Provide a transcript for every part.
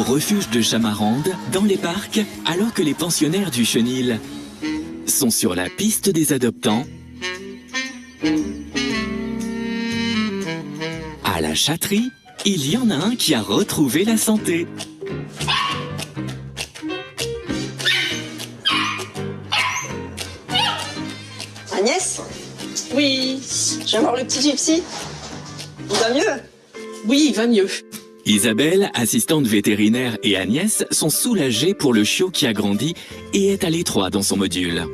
refuge de Chamarande, dans les parcs, alors que les pensionnaires du Chenil sont sur la piste des adoptants. À la Chatterie, il y en a un qui a retrouvé la santé. Agnès? Oui. Je viens voir le petit gypsy. Il va mieux? Oui, il va mieux. Isabelle, assistante vétérinaire, et Agnès sont soulagées pour le chiot qui a grandi et est à l'étroit dans son module.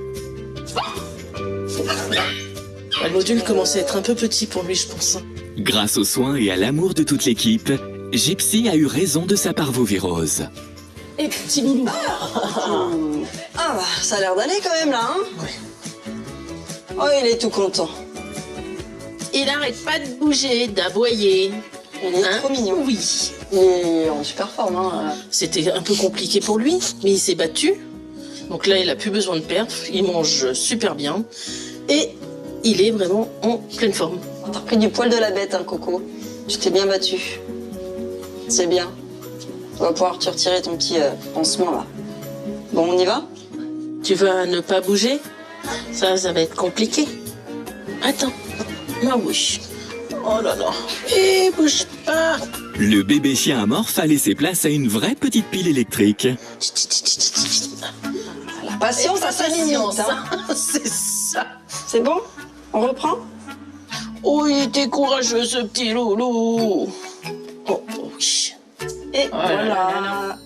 Le module commence à être un peu petit pour lui, je pense. Grâce aux soins et à l'amour de toute l'équipe, Gypsy a eu raison de sa parvovirose. Et petit loulou. Ah bah, ça a l'air d'aller quand même là, hein? Oui. Oh, il est tout content. Il n'arrête pas de bouger, d'aboyer. Il est trop mignon. Oui. Il est en super forme, hein. C'était un peu compliqué pour lui, mais il s'est battu. Donc là, il a plus besoin de perdre. Il mange super bien. Et il est vraiment en pleine forme. T'as repris du poil de la bête, hein, Coco. Tu t'es bien battu. C'est bien. Tu vas pouvoir te retirer ton petit pansement, là. Bon, on y va? Tu vas ne pas bouger? Ça va être compliqué. Attends. Ah oui. Oh là là. Et bouge pas. Le bébé chien amorphe a laissé place à une vraie petite pile électrique. La patience, ça limite, hein. C'est ça. C'est bon? On reprend? Oh, il était courageux, ce petit loulou. Oh, oui. Et Oh là voilà.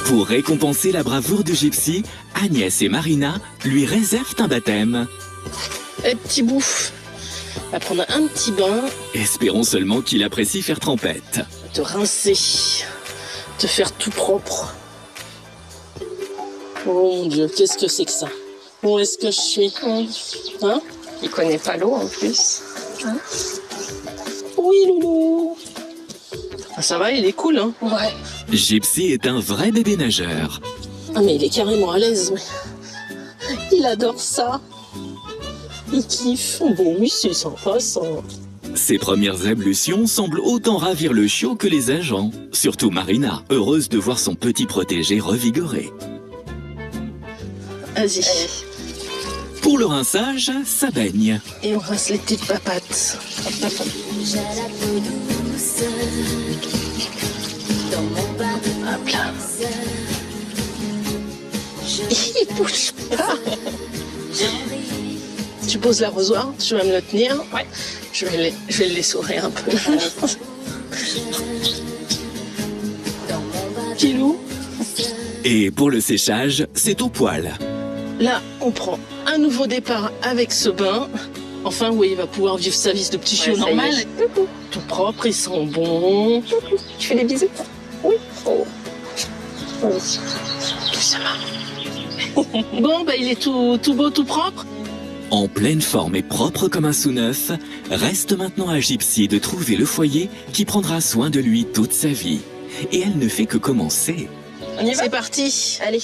Pour récompenser la bravoure de Gypsy, Agnès et Marina lui réservent un baptême. Et petit bouffe. Va prendre un petit bain, Espérons seulement qu'il apprécie faire trempette. te rincer, te faire tout propre. Oh mon Dieu, qu'est-ce que c'est que ça? Où est-ce que je suis? Hein? Il connaît pas l'eau en plus. Oui, loulou. Ah, ça va, il est cool, hein? Ouais. Gypsy est un vrai bébé nageur. Ah, mais il est carrément à l'aise. Il adore ça. Il kiffe. Bon, oui, c'est sympa, ça. Ses premières ablutions semblent autant ravir le chiot que les agents. Surtout Marina, heureuse de voir son petit protégé revigoré. Vas-y. Allez. Pour le rinçage, ça baigne. Et on rince les petites papates. J'ai la peau douce dans mon bain de Hop là. je Il bouge pas. j'en ris Tu poses l'arrosoir, tu vas me le tenir. Ouais. Je vais le laisser ouvrir un peu. dans mon bain Pilou. Et pour le séchage, c'est au poil. Là, on prend un nouveau départ avec ce bain. Enfin, oui, il va pouvoir vivre sa vie de petit chiot ça y est. normal. Tout propre, il sent bon. Tu fais des bisous? Oui. Oh. Ça va. Bon, bah, il est tout beau, tout propre. En pleine forme et propre comme un sous-neuf, reste maintenant à Gypsy de trouver le foyer qui prendra soin de lui toute sa vie. Et elle ne fait que commencer. On y va? C'est parti. Allez.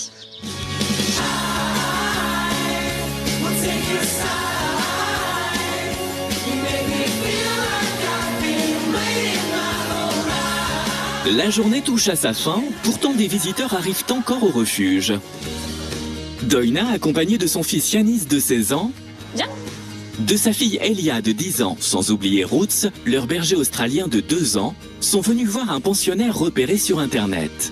La journée touche à sa fin, pourtant des visiteurs arrivent encore au refuge. Doina, accompagnée de son fils Yanis de 16 ans, Viens. de sa fille Elia de 10 ans, sans oublier Roots, leur berger australien de 2 ans, sont venus voir un pensionnaire repéré sur Internet.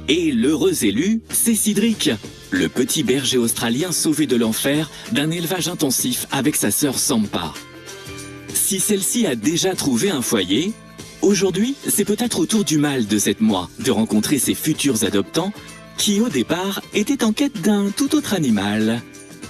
Et l'heureux élu, c'est Cédric, le petit berger australien sauvé de l'enfer d'un élevage intensif avec sa sœur Sampa. Si celle-ci a déjà trouvé un foyer, aujourd'hui, c'est peut-être au tour du mâle de cette mois de rencontrer ses futurs adoptants qui, au départ, étaient en quête d'un tout autre animal.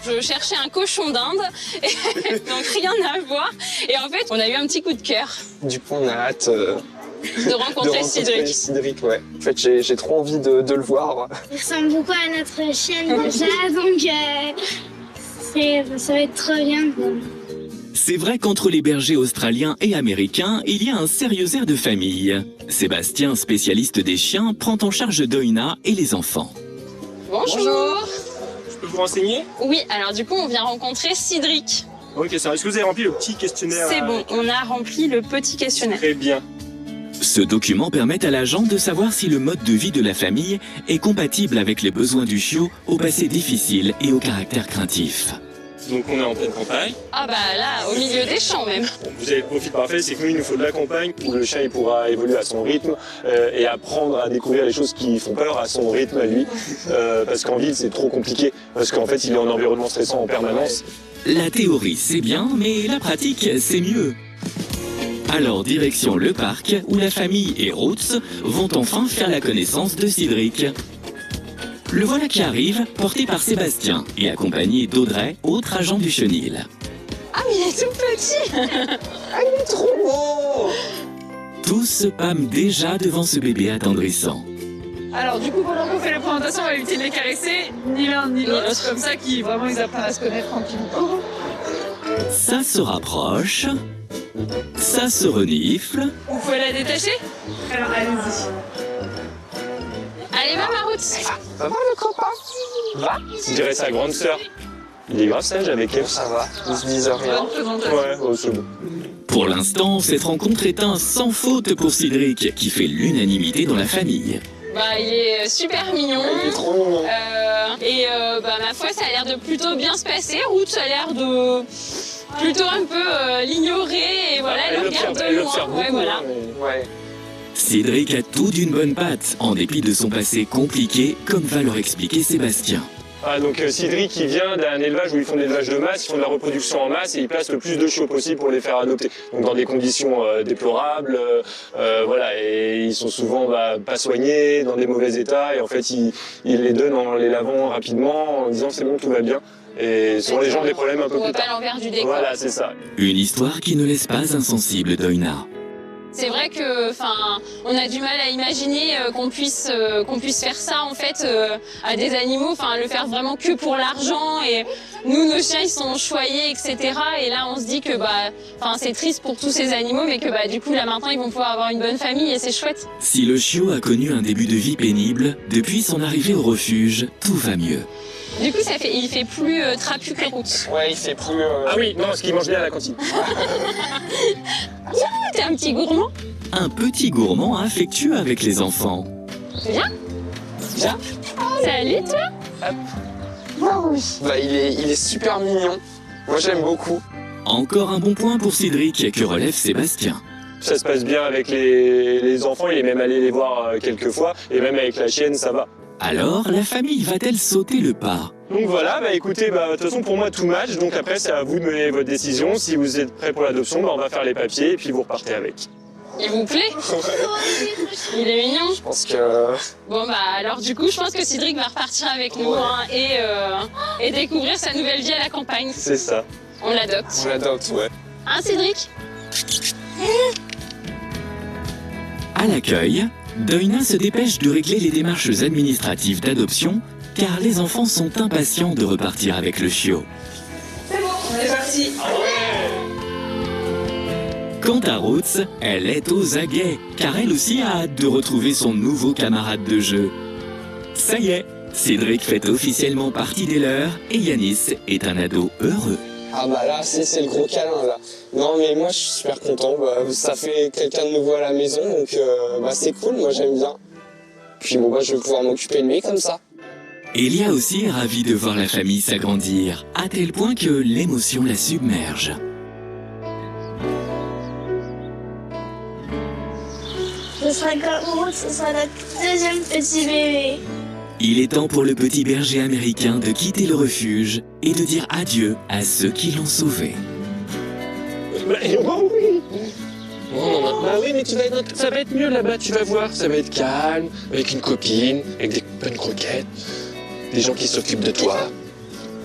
Je cherchais un cochon d'Inde, et donc rien à voir. Et en fait, on a eu un petit coup de cœur Du coup, on a hâte de rencontrer Cédric. Cédric, ouais. En fait, j'ai trop envie de le voir. Il ressemble beaucoup à notre chienne déjà, donc ça va être trop bien. C'est vrai qu'entre les bergers australiens et américains, il y a un sérieux air de famille. Sébastien, spécialiste des chiens, prend en charge Doina et les enfants. Bonjour. Je peux vous renseigner? Oui, alors du coup, on vient rencontrer Cédric. Ok, ça va. Est-ce que vous avez rempli le petit questionnaire? C'est bon, on a rempli le petit questionnaire. Très bien. Ce document permet à l'agent de savoir si le mode de vie de la famille est compatible avec les besoins du chiot au passé difficile et au caractère craintif. Donc on est en pleine campagne. Ah bah là, au milieu des champs même. Bon, vous avez le profil parfait, c'est que nous il nous faut de la campagne où le chien il pourra évoluer à son rythme et apprendre à découvrir les choses qui font peur à son rythme à lui. Parce qu'en ville c'est trop compliqué, parce qu'en fait il est en environnement stressant en permanence. La théorie c'est bien, mais la pratique c'est mieux. Alors direction le parc où la famille et Roots vont enfin faire la connaissance de Cédric. Le voilà qui arrive, porté par Sébastien et accompagné d'Audrey, autre agent du chenil. Ah mais il est tout petit. Ah, il est trop beau! Tous se pâment déjà devant ce bébé attendrissant. Alors du coup, pendant qu'on fait les présentations, on va éviter de les caresser, ni l'un ni l'autre. C'est comme ça qu'ils vraiment ils apprennent à se connaître tranquillement. Ça se rapproche, ça se renifle. Vous pouvez la détacher? Alors allez-y. Allez, va ma route. Ça va le copain? Va? Je dirais sa grande sœur. Il est grave sage avec elle. Ça va, ils se disent rien. Bonne présentation. Ouais, oh, c'est bon. Pour l'instant, cette rencontre est un sans faute pour Cédric, qui fait l'unanimité dans la famille. Bah il est super mignon. Il est trop mignon. Bah ma foi, ça a l'air de plutôt bien se passer. Route a l'air de plutôt un peu l'ignorer et voilà, elle le regarde de loin. beaucoup, Ouais, voilà. hein, mais... Ouais. Cédric a tout d'une bonne patte, en dépit de son passé compliqué, comme va leur expliquer Sébastien. Ah, donc Cédric il vient d'un élevage où ils font de l'élevage de masse, ils font de la reproduction en masse et ils placent le plus de chiots possible pour les faire adopter. Donc dans des conditions déplorables, voilà, et ils sont souvent pas soignés, dans des mauvais états et en fait ils les donnent en les lavant rapidement en disant c'est bon, tout va bien. Et souvent les gens ont des problèmes un peu On voit plus pas tard. l'envers du décor. Voilà, c'est ça. Une histoire qui ne laisse pas insensible Doina. C'est vrai que, enfin, on a du mal à imaginer qu'on puisse faire ça en fait à des animaux, enfin, le faire vraiment que pour l'argent. Et nous, nos chiens, ils sont choyés, etc. Et là, on se dit que enfin, c'est triste pour tous ces animaux, mais que du coup, là maintenant, ils vont pouvoir avoir une bonne famille et c'est chouette. Si le chiot a connu un début de vie pénible, depuis son arrivée au refuge, tout va mieux. Du coup, il fait plus trapu que route. Ouais, il fait plus. Ah oui, non, parce qu'il mange bien à la cantine. T'es un petit gourmand. Un petit gourmand affectueux avec les enfants. Viens. Viens. Salut, toi. Bah, il est super mignon. Moi, j'aime beaucoup. Encore un bon point pour Cédric que relève Sébastien. Ça se passe bien avec les enfants, il est même allé les voir quelques fois, et même avec la chienne, ça va. Alors, la famille va-t-elle sauter le pas? Donc voilà, écoutez, de toute façon pour moi tout match, donc après c'est à vous de mener votre décision. Si vous êtes prêts pour l'adoption, on va faire les papiers et puis vous repartez avec. Il vous plaît? Il est mignon. Je pense que. Bon alors du coup, je pense que Cédric va repartir avec nous et découvrir sa nouvelle vie à la campagne. C'est ça. On l'adopte. On l'adopte, ouais. Hein, Cédric? À l'accueil, Doina se dépêche de régler les démarches administratives d'adoption car les enfants sont impatients de repartir avec le chiot. C'est bon, on est parti. Quant à Roots, elle est aux aguets car elle aussi a hâte de retrouver son nouveau camarade de jeu. Ça y est, Cédric fait officiellement partie des leurs et Yanis est un ado heureux. Ah bah là, c'est le gros câlin là. Non mais moi je suis super content, ça fait quelqu'un de nouveau à la maison, donc c'est cool, moi j'aime bien. Puis bon je vais pouvoir m'occuper de lui comme ça. Elia aussi est ravie de voir la famille s'agrandir, à tel point que l'émotion la submerge. Ce sera comme Ruth, ce sera notre deuxième petit bébé. Il est temps pour le petit berger américain de quitter le refuge et de dire adieu à ceux qui l'ont sauvé. Oh oui. Bah oui, mais ça va être mieux là-bas, tu vas voir. Ça va être calme, avec une copine, avec des bonnes croquettes, des gens qui s'occupent de toi.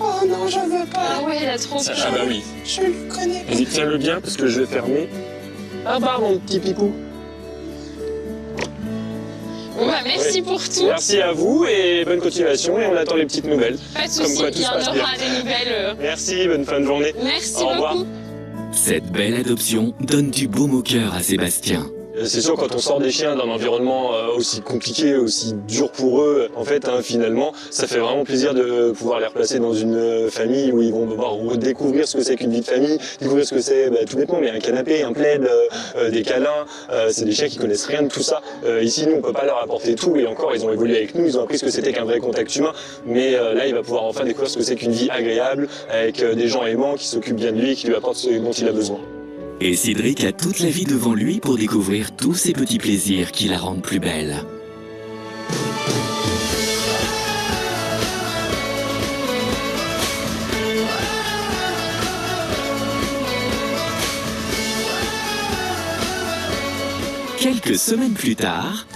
Oh non, je veux pas. Ah ouais, il a trop Ah peur. bah oui. Je le connais pas. Vas-y, tiens-le bien parce que je vais fermer. Ah bah mon petit pipou. Bon merci pour tout. Merci à vous et bonne continuation et on attend les petites nouvelles. Pas de Comme soucis, quoi, tout il y se en passe aura bien. des nouvelles. Merci, bonne fin de journée. Merci Au revoir. beaucoup. Cette belle adoption donne du baume au cœur à Sébastien. C'est sûr, quand on sort des chiens d'un environnement aussi compliqué, aussi dur pour eux, en fait, finalement, ça fait vraiment plaisir de pouvoir les replacer dans une famille où ils vont devoir redécouvrir ce que c'est qu'une vie de famille, découvrir ce que c'est tout bêtement, mais un canapé, un plaid, des câlins. C'est des chiens qui connaissent rien de tout ça. Ici, nous, on peut pas leur apporter tout, et encore, ils ont évolué avec nous, ils ont appris ce que c'était qu'un vrai contact humain. Mais là, il va pouvoir enfin découvrir ce que c'est qu'une vie agréable, avec des gens aimants qui s'occupent bien de lui, qui lui apportent ce dont il a besoin. Et Cédric a toute la vie devant lui pour découvrir tous ces petits plaisirs qui la rendent plus belle. Quelques semaines plus tard,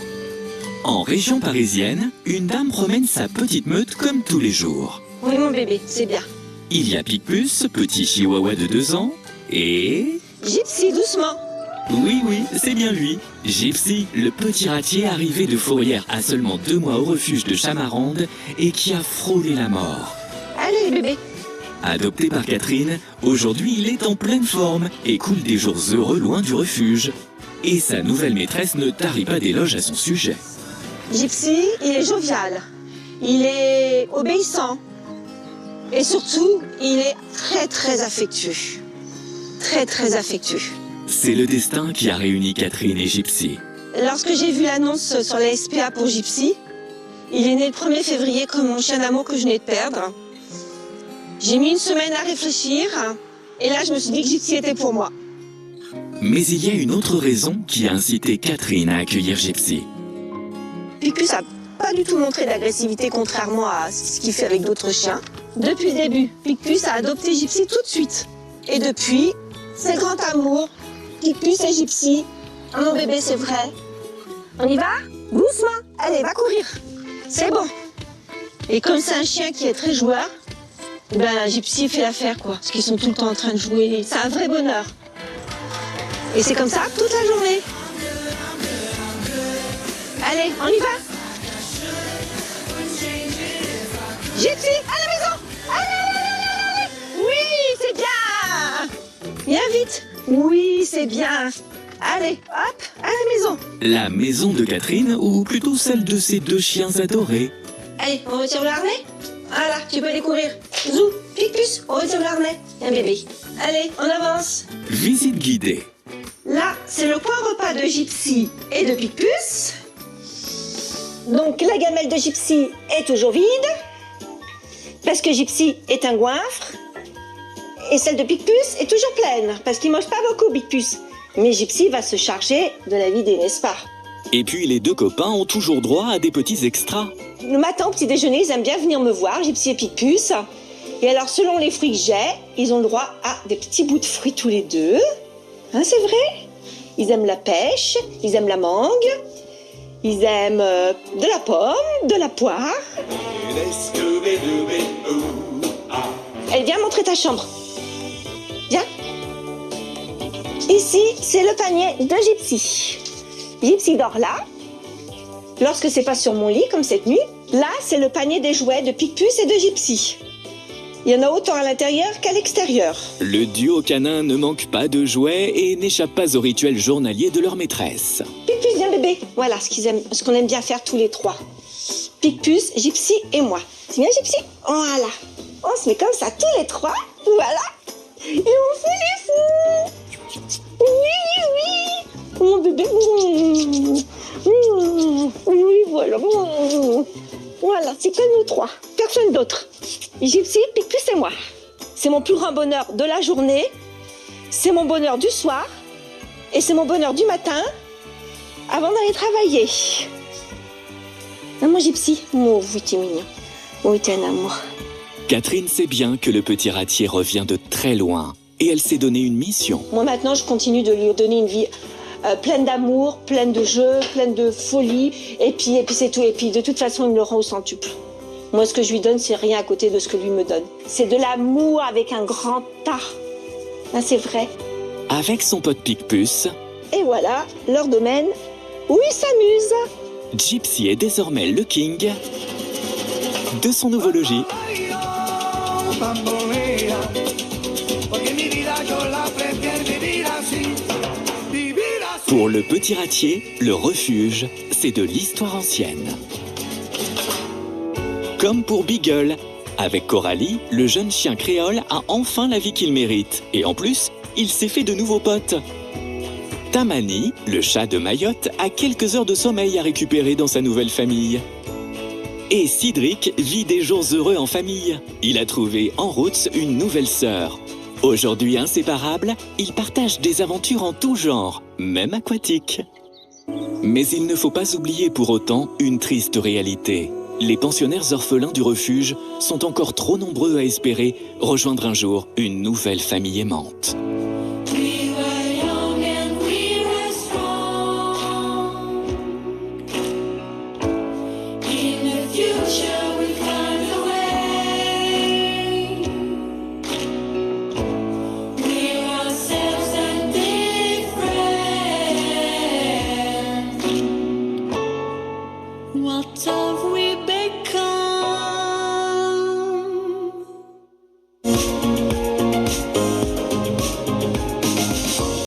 en région parisienne, une dame promène sa petite meute comme tous les jours. Oui, mon bébé, c'est bien. Il y a Picpus, petit chihuahua de 2 ans, et... Gypsy, doucement. Oui, c'est bien lui. Gypsy, le petit ratier arrivé de Fourrière à seulement 2 mois au refuge de Chamarande et qui a frôlé la mort. Allez, bébé. Adopté par Catherine, aujourd'hui il est en pleine forme et coule des jours heureux loin du refuge. Et sa nouvelle maîtresse ne tarit pas d'éloges à son sujet. Gypsy, il est jovial. Il est obéissant. Et surtout, il est très, très affectueux. Très, très affectueux. C'est le destin qui a réuni Catherine et Gypsy. Lorsque j'ai vu l'annonce sur la SPA pour Gypsy, il est né le 1er février comme mon chien d'amour que je venais de perdre. J'ai mis une semaine à réfléchir et là je me suis dit que Gypsy était pour moi. Mais il y a une autre raison qui a incité Catherine à accueillir Gypsy. Picpus n'a pas du tout montré d'agressivité contrairement à ce qu'il fait avec d'autres chiens. Depuis le début, Picpus a adopté Gypsy tout de suite. Et depuis, c'est grand amour. Picpus et Gypsy. Mon bébé, c'est vrai. On y va? Doucement. Allez, va courir. C'est bon. Et comme c'est un chien qui est très joueur, ben Gypsy fait l'affaire, quoi. Parce qu'ils sont tout le temps en train de jouer. C'est un vrai bonheur. Et c'est comme ça toute la journée. Allez, on y va. Gypsy, à la maison. Allez. Oui, c'est bien. Viens vite. Oui, c'est bien. Allez, hop, à la maison. La maison de Catherine, ou plutôt celle de ses 2 chiens adorés. Allez, on retire le harnais. Voilà, tu peux aller courir. Zou, Picpus, on retire le harnais. Un bébé. Allez, on avance. Visite guidée. Là, c'est le coin repas de Gypsy et de Picpus. Donc, la gamelle de Gypsy est toujours vide, parce que Gypsy est un goinfre. Et celle de Picpus est toujours pleine, parce qu'il mange pas beaucoup, Picpus. Mais Gypsy va se charger de la vider, n'est-ce pas? Et puis les 2 copains ont toujours droit à des petits extras. Le matin, au petit déjeuner, ils aiment bien venir me voir, Gypsy et Picpus. Et alors, selon les fruits que j'ai, ils ont le droit à des petits bouts de fruits tous les 2. Hein, c'est vrai? Ils aiment la pêche, ils aiment la mangue, ils aiment de la pomme, de la poire. Allez, viens montrer ta chambre. Viens. Ici, c'est le panier de Gypsy. Gypsy dort là. Lorsque c'est pas sur mon lit, comme cette nuit, là, c'est le panier des jouets de Picpus et de Gypsy. Il y en a autant à l'intérieur qu'à l'extérieur. Le duo canin ne manque pas de jouets et n'échappe pas au rituel journalier de leur maîtresse. Picpus, viens bébé. Voilà ce qu'on aime bien faire tous les 3. Picpus, Gypsy et moi. C'est bien Gypsy? Voilà. On se met comme ça tous les 3. Voilà. Et on fait les fous. Oui. Mon bébé. Oui, voilà. Voilà, c'est que nous 3. Personne d'autre. Gypsy, Picpus et moi. C'est mon plus grand bonheur de la journée. C'est mon bonheur du soir. Et c'est mon bonheur du matin avant d'aller travailler. Mon Gypsy. Oh, oui, t'es mignon. Oui, t'es un amour. Catherine sait bien que le petit ratier revient de très loin. Et elle s'est donné une mission. Moi, maintenant, je continue de lui donner une vie pleine d'amour, pleine de jeux, pleine de folie. Et puis c'est tout. Et puis, de toute façon, il me le rend au centuple. Moi, ce que je lui donne, c'est rien à côté de ce que lui me donne. C'est de l'amour avec un grand A. Là, c'est vrai. Avec son pote Picpus. Et voilà, leur domaine où ils s'amusent. Gypsy est désormais le king de son nouveau logis. Pour Pour le petit ratier, le refuge, c'est de l'histoire ancienne. Comme pour Beagle, avec Coralie, le jeune chien créole a enfin la vie qu'il mérite. Et en plus, il s'est fait de nouveaux potes. Tamani, le chat de Mayotte, a quelques heures de sommeil à récupérer dans sa nouvelle famille. Et Cédric vit des jours heureux en famille. Il a trouvé en Roots une nouvelle sœur. Aujourd'hui inséparables, ils partagent des aventures en tout genre, même aquatiques. Mais il ne faut pas oublier pour autant une triste réalité. Les pensionnaires orphelins du refuge sont encore trop nombreux à espérer rejoindre un jour une nouvelle famille aimante. What have we become?